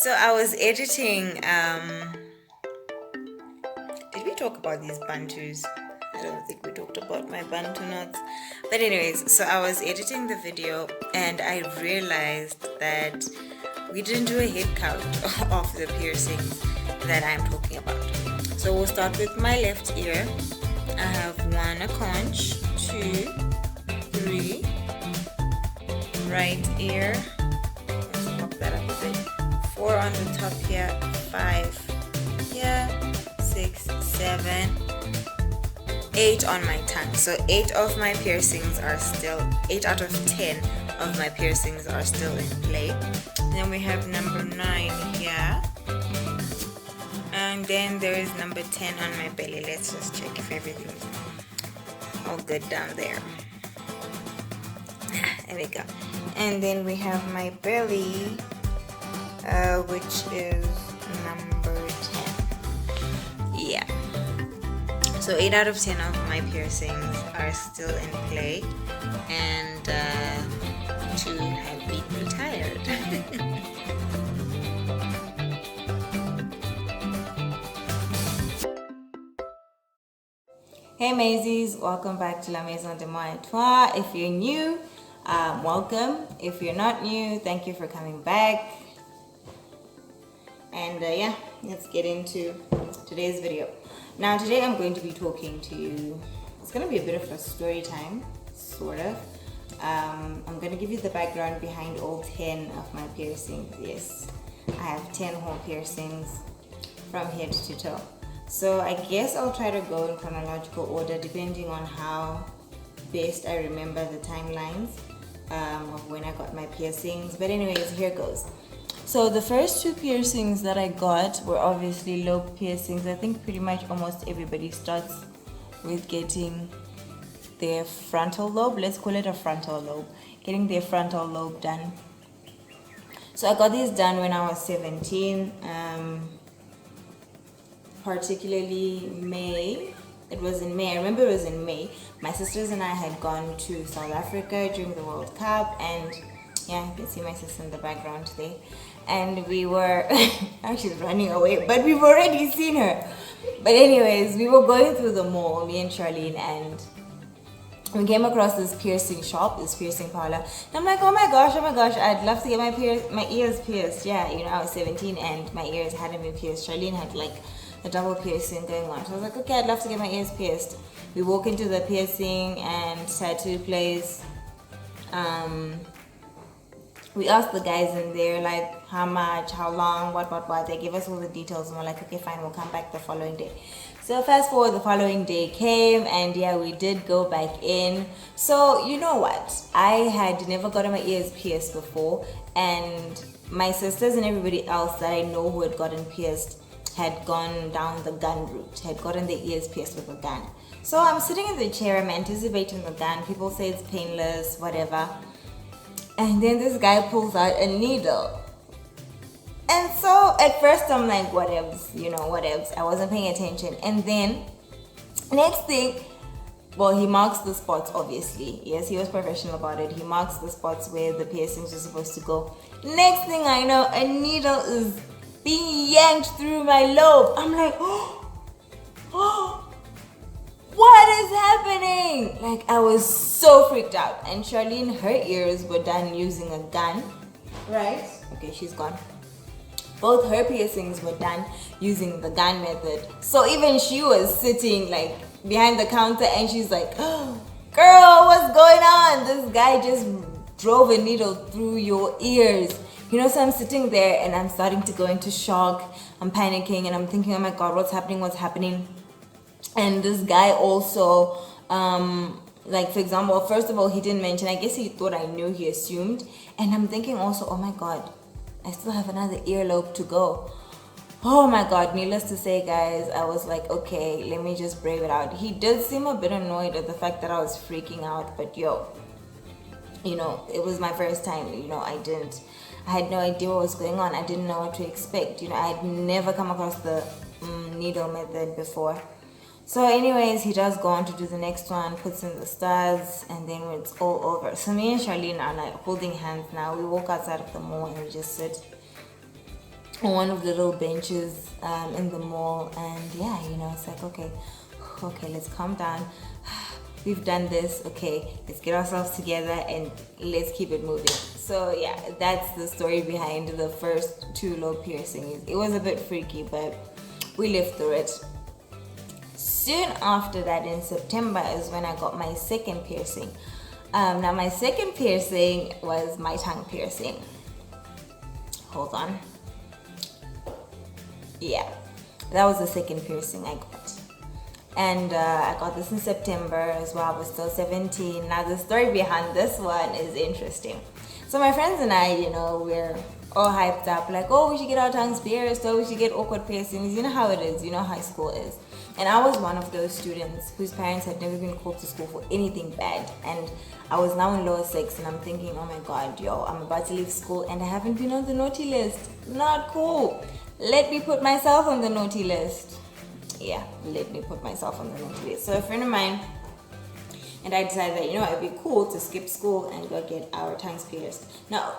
So I was editing. Did we talk about these bantus? I don't think we talked about my bantu knots. But anyways, so I was editing the video and I realized that we didn't do a head count of the piercings that I'm talking about. So we'll start with my left ear. I have one a conch, 2, 3. Right ear. Let's pop that up a bit. 4 on the top here, 5 here, 6, 7, 8 on my tongue. So 8 of my piercings are still, 8 out of 10 of my piercings are still in play. Then we have number 9 here. And then there is number 10 on my belly. Let's just check if everything's all good down there. There we go. And then we have my belly, which is number 10. Yeah. So 8 out of 10 of my piercings are still in play, and 2 have been retired. Hey Maisies, welcome back to La Maison de Moi et Toi. If you're new, welcome. If you're not new, thank you for coming back. And yeah, let's get into today's video. Now today I'm going to be talking to you. It's going to be a bit of a story time, sort of. I'm going to give you the background behind all 10 of my piercings. Yes, I have 10 whole piercings from head to toe. So I guess I'll try to go in chronological order depending on how best I remember the timelines of when I got my piercings. But anyways, here goes. So the first 2 piercings that I got were obviously lobe piercings. I think pretty much almost everybody starts with getting their frontal lobe. Let's call it a frontal lobe. Getting their frontal lobe done. So I got these done when I was 17. Particularly May. It was in May. I remember it was in May. My sisters and I had gone to South Africa during the World Cup, and yeah, you can see my sister in the background today. And we were actually running away, but we've already seen her. But anyways, we were going through the mall, me and Charlene, and we came across this piercing shop, this piercing parlor. And I'm like, oh my gosh, I'd love to get my ears pierced. Yeah, you know, I was 17 and my ears hadn't been pierced. Charlene had like a double piercing going on. So I was like, okay, I'd love to get my ears pierced. We walk into the piercing and tattoo place. We asked the guys in there like how much, how long, what. They gave us all the details and we're like, okay, fine, we'll come back the following day. So fast forward, the following day came, and yeah, we did go back in. So you know what? I had never gotten my ears pierced before, and my sisters and everybody else that I know who had gotten pierced had gone down the gun route, had gotten their ears pierced with a gun. So I'm sitting in the chair, I'm anticipating the gun. People say it's painless, whatever. And then this guy pulls out a needle. And so at first I'm like, whatevs, you know, whatevs. I wasn't paying attention. And then next thing, well, he marks the spots, obviously. Yes, he was professional about it. He marks the spots where the piercings are supposed to go. Next thing I know, a needle is being yanked through my lobe. I'm like, oh, what is happening? Like, I was so freaked out. And Charlene, her ears were done using a gun, right? Okay, she's gone. Both her piercings were done using the gun method. So even she was sitting like behind the counter and she's like, oh, girl, what's going on? This guy just drove a needle through your ears. You know, so I'm sitting there and I'm starting to go into shock. I'm panicking and I'm thinking, oh my God, what's happening? And this guy also, like for example, first of all, he didn't mention, I guess he thought I knew, he assumed. And I'm thinking also, oh my God, I still have another earlobe to go. Oh my God, needless to say, guys, I was like, okay, let me just brave it out. He did seem a bit annoyed at the fact that I was freaking out, but yo, you know, it was my first time, you know, I had no idea what was going on. I didn't know what to expect. You know, I had never come across the needle method before. So anyways, he does go on to do the next one, puts in the stars, and then it's all over. So me and Charlene are like holding hands now. We walk outside of the mall and we just sit. on one of the little benches in the mall, and yeah, it's like, okay, let's calm down. We've done this, okay, let's get ourselves together and let's keep it moving. So yeah, that's the story behind the first 2 low piercings. It was a bit freaky, but we lived through it. Soon after that, in September, is when I got my second piercing. Now my second piercing was my tongue piercing. Hold on. Yeah, that was the second piercing I got. And I got this in September as well. I was still 17. Now the story behind this one is interesting. So my friends and I, we're all hyped up, like, oh, we should get our tongues pierced, or we should get awkward piercings. You know how it is, high school is. And I was one of those students whose parents had never been called to school for anything bad. And I was now in lower 6, and I'm thinking, oh my God, I'm about to leave school and I haven't been on the naughty list. Not cool. Let me put myself on the naughty list. Yeah, let me put myself on the naughty list. So a friend of mine and I decided that, it'd be cool to skip school and go get our tongues pierced. Now,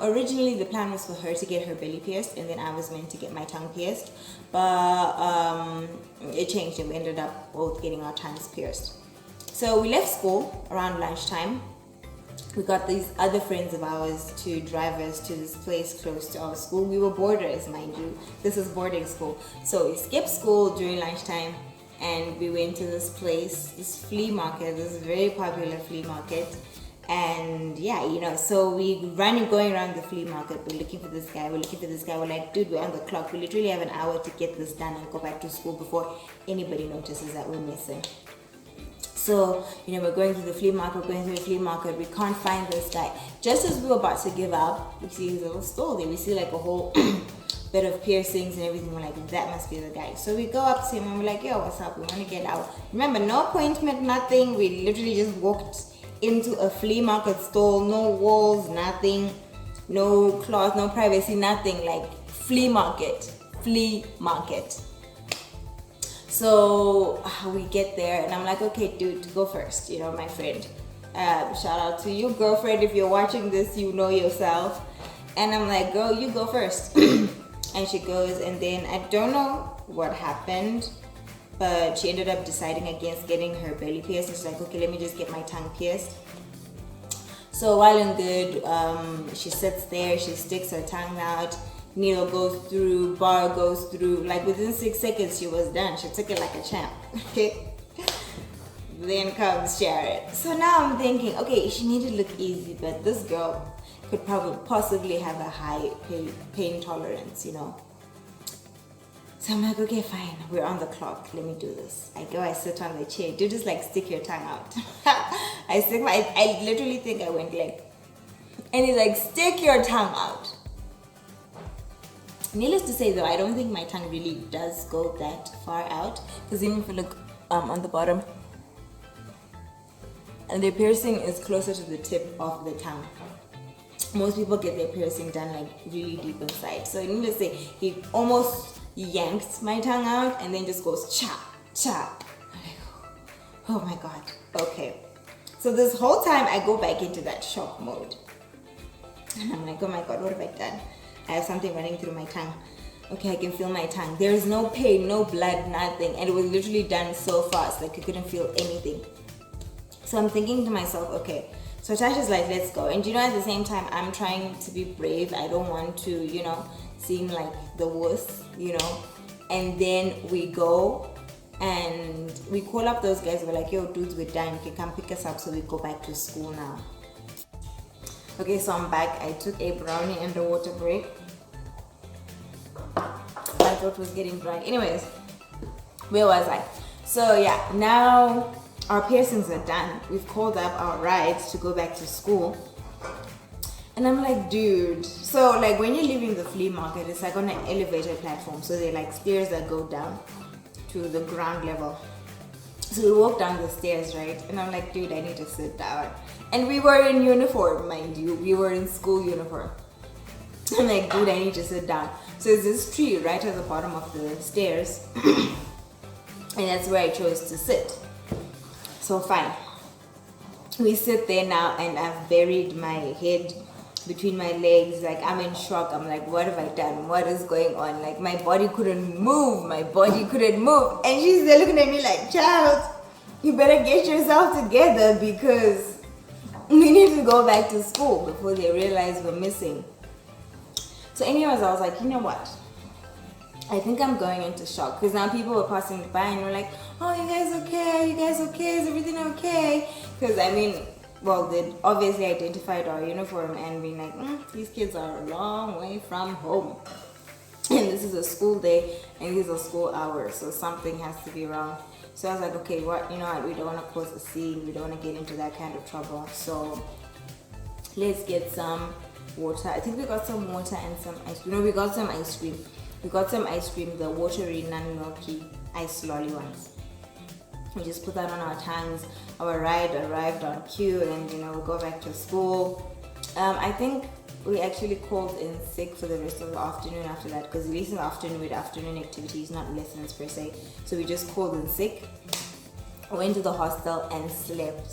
originally the plan was for her to get her belly pierced, and then I was meant to get my tongue pierced. But it changed, and we ended up both getting our tongues pierced. So we left school around lunchtime. We got these other friends of ours to drive us to this place close to our school. We were boarders, mind you. This is boarding school. So we skipped school during lunchtime, and we went to this place, this flea market, this very popular flea market. And yeah, so we going around the flea market. We're looking for this guy. We're like, dude, we're on the clock. We literally have an hour to get this done and go back to school before anybody notices that we're missing. So, we're going through the flea market, we can't find this guy. Just as we were about to give up, we see his little stall there. We see like a whole bit of piercings and everything. We're like, that must be the guy. So we go up to him and we're like, yo, what's up? We want to get out. Remember, no appointment, nothing. We literally just walked into a flea market stall, no walls, nothing, no cloth, no privacy, nothing. Like flea market. So we get there and I'm like, okay, dude, go first, my friend. Shout out to you, girlfriend. If you're watching this, you know yourself. And I'm like, girl, you go first. And she goes, and then I don't know what happened, but she ended up deciding against getting her belly pierced. And she's like, okay, let me just get my tongue pierced. So while in good, she sits there, she sticks her tongue out. Needle goes through, bar goes through. Like within 6 seconds, she was done. She took it like a champ. Okay. Then comes Sharon. So now I'm thinking, okay, she needed to look easy, but this girl could possibly have a high pain tolerance, So I'm like, okay, fine. We're on the clock. Let me do this. I go, I sit on the chair. Do just like stick your tongue out. I literally think I went like, and he's like, stick your tongue out. Needless to say though, I don't think my tongue really does go that far out, because even if you look on the bottom, and the piercing is closer to the tip of the tongue. Most people get their piercing done like really deep inside. So needless to say, he almost yanked my tongue out and then just goes chop, chop. I'm like, oh my God, okay. So this whole time I go back into that shock mode. And I'm like, oh my God, what have I done? I have something running through my tongue. Okay, I can feel my tongue. There is no pain, no blood, nothing. And it was literally done so fast, like you couldn't feel anything. So I'm thinking to myself, okay. So Tasha's like, let's go. And at the same time, I'm trying to be brave. I don't want to, seem like the worst, And then we go and we call up those guys. We're like, yo, dudes, we're done. You can come pick us up so we go back to school now. Okay, so I'm back. I took a brownie and a water break. My throat was getting dry. Anyways, where was I? So yeah, now our piercings are done. We've called up our rides to go back to school. And I'm like, dude. So like when you're leaving the flea market, it's like on an elevator platform. So they're like stairs that go down to the ground level. So we walk down the stairs, right? And I'm like, dude, I need to sit down. And we were in uniform, mind you. We were in school uniform. I'm like, dude, I need to sit down. So there's this tree right at the bottom of the stairs. And that's where I chose to sit. So fine. We sit there now and I've buried my head between my legs. Like, I'm in shock. I'm like, what have I done? What is going on? Like, my body couldn't move. And she's there looking at me like, child, you better get yourself together because we need to go back to school before they realize we're missing. So anyways, I was like, you know what? I think I'm going into shock because now people were passing by and were like, oh, you guys okay? You guys okay? Is everything okay? Because I mean, well, they obviously identified our uniform and being like, these kids are a long way from home. And this is a school day and these are school hours, so something has to be wrong. So I was like, okay, what? You know what? We don't want to cause a scene. We don't want to get into that kind of trouble. So let's get some water. I think we got some water and some ice cream. No, we got some ice cream. We got some ice cream, the watery, non-milky ice lolly ones. We just put that on our tongues. Our ride arrived on cue, and we go back to school. I think we actually called in sick for the rest of the afternoon after that, because at least in the afternoon we had afternoon activities, not lessons per se. So we just called in sick, went to the hostel and slept.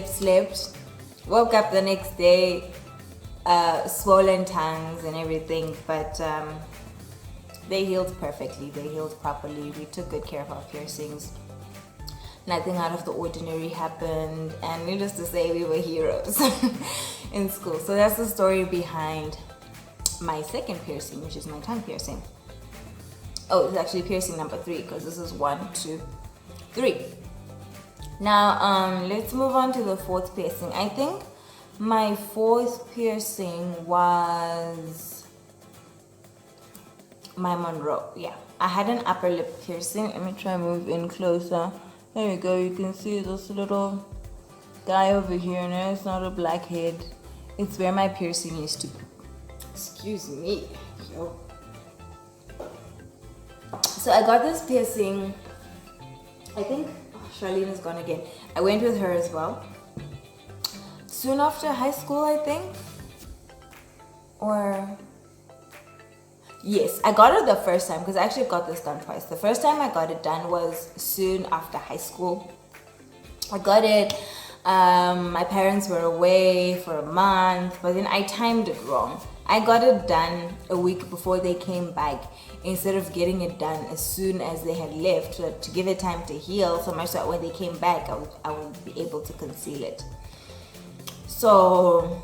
slept. Woke up the next day, swollen tongues and everything, but they healed perfectly. They healed properly. We took good care of our piercings. Nothing out of the ordinary happened, and needless to say, we were heroes in school. So that's the story behind my second piercing, which is my tongue piercing. Oh, it's actually piercing number 3, because this is 1, 2, 3. Now, let's move on to the 4th piercing. I think my 4th piercing was my Monroe. Yeah, I had an upper lip piercing. Let me try and move in closer. There we go. You can see this little guy over here. No, it's not a blackhead. It's where my piercing used to be. Excuse me. Yo. So I got this piercing. I think Charlene is gone again. I went with her as well. Soon after high school, I think. Or yes, I got it the first time, because I actually got this done twice. The first time I got it done was soon after high school. I got it. My parents were away for a month, but then I timed it wrong. I got it done a week before they came back, instead of getting it done as soon as they had left, to give it time to heal, so much that when they came back, I would be able to conceal it. So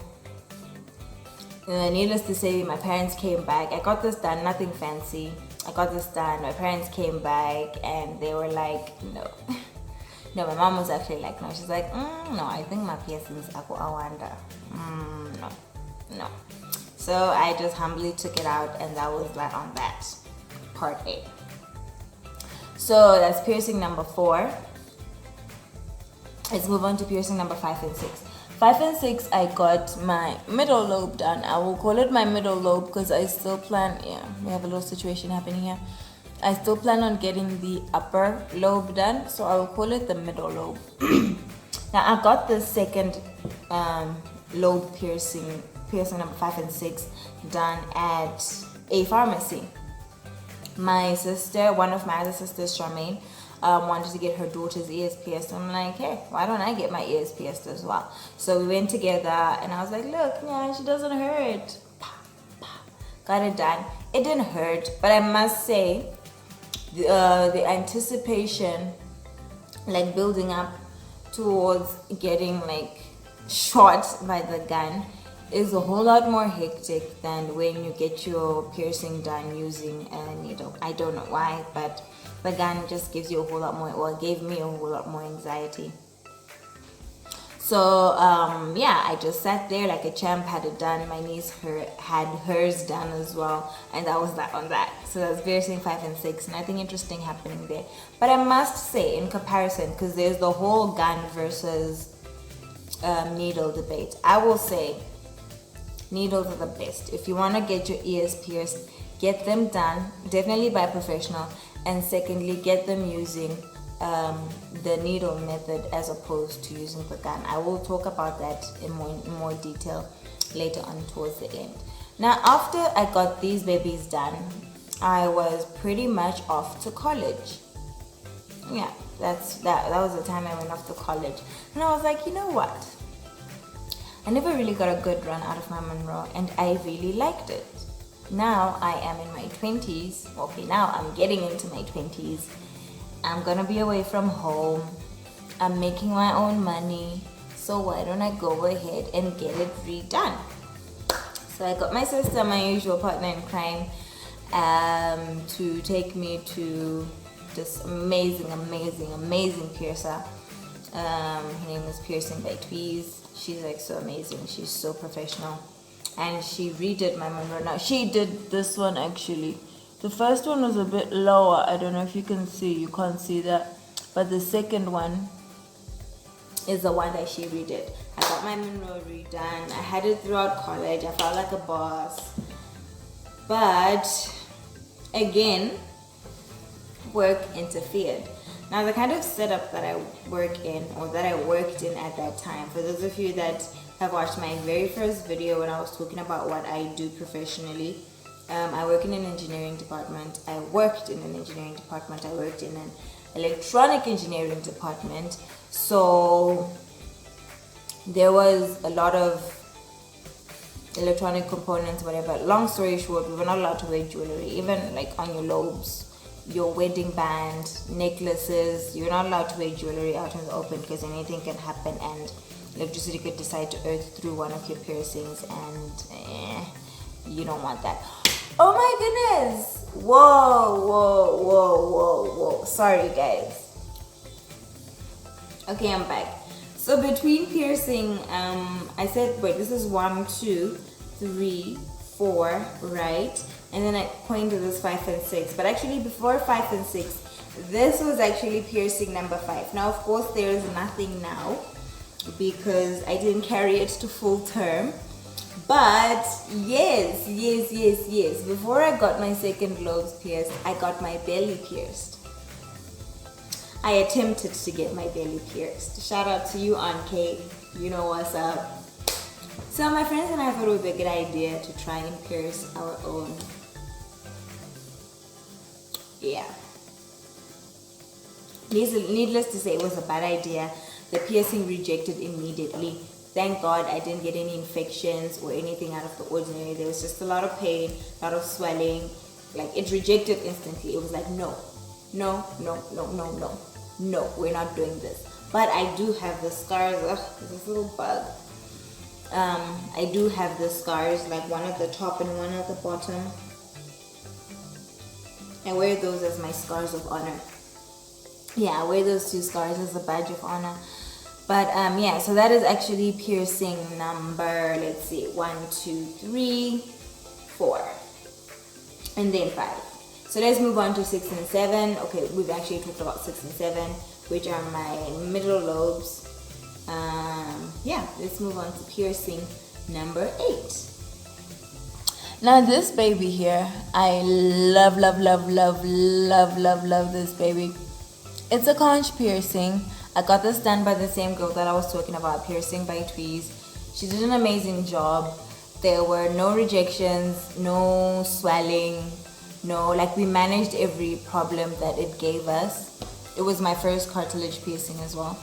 needless to say, my parents came back. I got this done, nothing fancy. I got this done. My parents came back and they were like, no. No, my mom was actually like, no. She's like, no, I think my piercings are awanda. No. So I just humbly took it out, and that was that on that. Part A. So that's piercing number 4. Let's move on to piercing number 5 and 6. 5 and 6, I got my middle lobe done. I will call it my middle lobe because I still plan, we have a little situation happening here. I still plan on getting the upper lobe done, so I will call it the middle lobe. Now, I got the second lobe piercing number 5 and 6 done at a pharmacy. My sister, one of my other sisters, Charmaine, wanted to get her daughter's ears pierced. I'm like, hey, why don't I get my ears pierced as well? So we went together, and I was like, look, yeah, she doesn't hurt. Got it done. It didn't hurt, but I must say, the anticipation, like building up towards getting like shot by the gun, is a whole lot more hectic than when you get your piercing done using a needle. I don't know why, but the gun just gives you a whole lot more, well, it gave me a whole lot more anxiety. So I just sat there like a champ, had it done. My niece had hers done as well, and that was that on that. So that's piercing 5 and 6. Nothing interesting happening there. But I must say, in comparison, because there's the whole gun versus needle debate, I will say needles are the best. If you want to get your ears pierced, get them done, definitely by a professional. And secondly, get them using the needle method as opposed to using the gun. I will talk about that in more detail later on towards the end. Now, after I got these babies done, I was pretty much off to college. Yeah, that was the time I went off to college. And I was like, you know what? I never really got a good run out of my Monroe, and I really liked it. Now I am in my 20s. Okay, now I'm getting into my 20s. I'm gonna be away from home. I'm making my own money. So why don't I go ahead and get it redone? So I got my sister, my usual partner in crime, to take me to this amazing piercer. Her name is Piercing by Tweez. She's like so amazing. She's so professional. And she redid my Monroe. Now she did this one actually. The first one was a bit lower. I don't know if you can see. You can't see that. But the second one is the one that she redid. I got my Monroe redone. I had it throughout college. I felt like a boss. But again, work interfered. Now the kind of setup that I work in, or that I worked in at that time, for those of you that have watched my very first video when I was talking about what I do professionally, I work in an engineering department. I worked in an engineering department. I worked in an electronic engineering department. So there was a lot of electronic components, whatever. Long story short, we were not allowed to wear jewelry, even like on your lobes, your wedding band, necklaces. You're not allowed to wear jewelry out in the open because anything can happen and electricity could decide to earth through one of your piercings, and you don't want that. Oh my goodness! Whoa. Sorry guys. Okay, I'm back. So between piercing, I said, wait, this is 1, 2, 3, 4, right? And then I pointed this 5 and 6. But actually before 5 and 6, this was actually piercing number 5. Now, of course, there is nothing now because I didn't carry it to full term. But yes. Before I got my second lobes pierced, I got my belly pierced. I attempted to get my belly pierced. Shout out to you, Aunt Kate. You know what's up. So my friends and I thought it would be a good idea to try and pierce our own. Yeah. Needless to say, it was a bad idea. The piercing rejected immediately. Thank God I didn't get any infections or anything out of the ordinary. There was just a lot of pain, a lot of swelling. Like, it rejected instantly. It was like, no, we're not doing this. But I do have the scars. Ugh, there's this little bug. I do have the scars, like one at the top and one at the bottom. I wear those as my scars of honor. Yeah, I wear those 2 scars as a badge of honor. But yeah, so that is actually piercing number, let's see, 1, 2, 3, 4, and then 5. So let's move on to 6 and 7. Okay, we've actually talked about 6 and 7, which are my middle lobes. Yeah, let's move on to piercing number 8. Now this baby here, I love this baby. It's a conch piercing. I got this done by the same girl that I was talking about, Piercing by Tweez. She did an amazing job. There were no rejections, no swelling, we managed every problem that it gave us. It was my first cartilage piercing as well.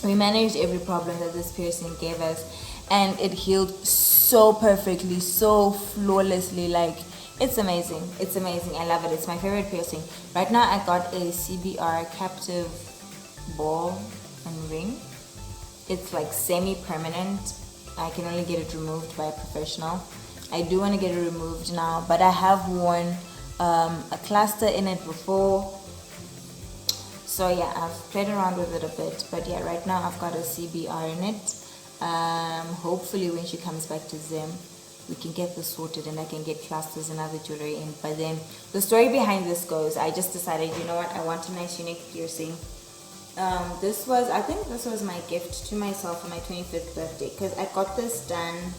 We managed every problem that this piercing gave us, and it healed so perfectly, so flawlessly. Like, it's amazing. I love it. It's my favorite piercing. Right now I got a CBR captive ball and ring. It's like semi-permanent. I can only get it removed by a professional. I do want to get it removed now, but I have worn a cluster in it before. So yeah, I've played around with it a bit, but yeah, right now I've got a CBR in it. Hopefully when she comes back to Zim, we can get this sorted and I can get clusters and other jewelry in. But then the story behind this goes, I just decided, you know what, I want a nice unique piercing. I think this was my gift to myself for my 25th birthday, because I got this done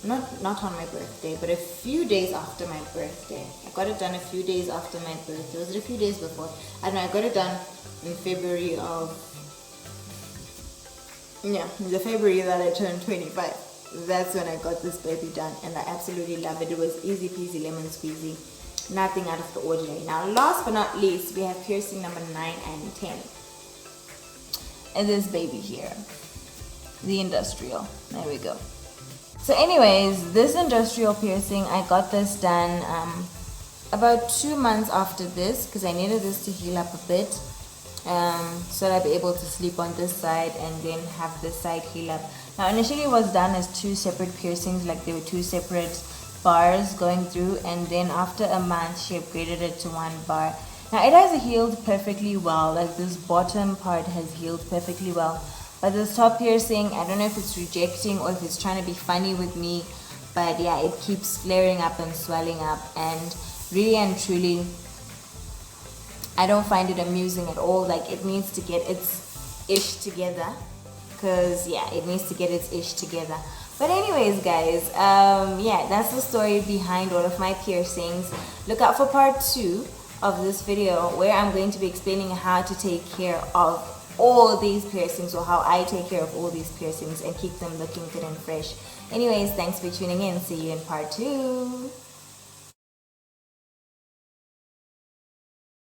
not on my birthday, but a few days after my birthday. I got it done a few days after my birthday. Was it a few days before? I don't know. I got it done in February the February that I turned 25. That's when I got this baby done, and I absolutely love it. It was easy peasy lemon squeezy. Nothing out of the ordinary. Now, last but not least, we have piercing number 9 and 10. And this baby here, the industrial. There we go. So anyways, this industrial piercing, I got this done about 2 months after this, because I needed this to heal up a bit, so that I'd be able to sleep on this side and then have this side heal up. Now initially it was done as 2 separate piercings, like there were 2 separate bars going through, and then after a month she upgraded it to 1 bar. Now it has healed perfectly well, like this bottom part has healed perfectly well. But this top piercing, I don't know if it's rejecting or if it's trying to be funny with me. But yeah, it keeps flaring up and swelling up. And really and truly, I don't find it amusing at all. Like, it needs to get its ish together. Because yeah, it needs to get its ish together. But anyways guys, yeah, that's the story behind all of my piercings. Look out for part 2 of this video, where I'm going to be explaining how to take care of all these piercings, or how I take care of all these piercings and keep them looking good and fresh. Anyways, thanks for tuning in. See you in part 2.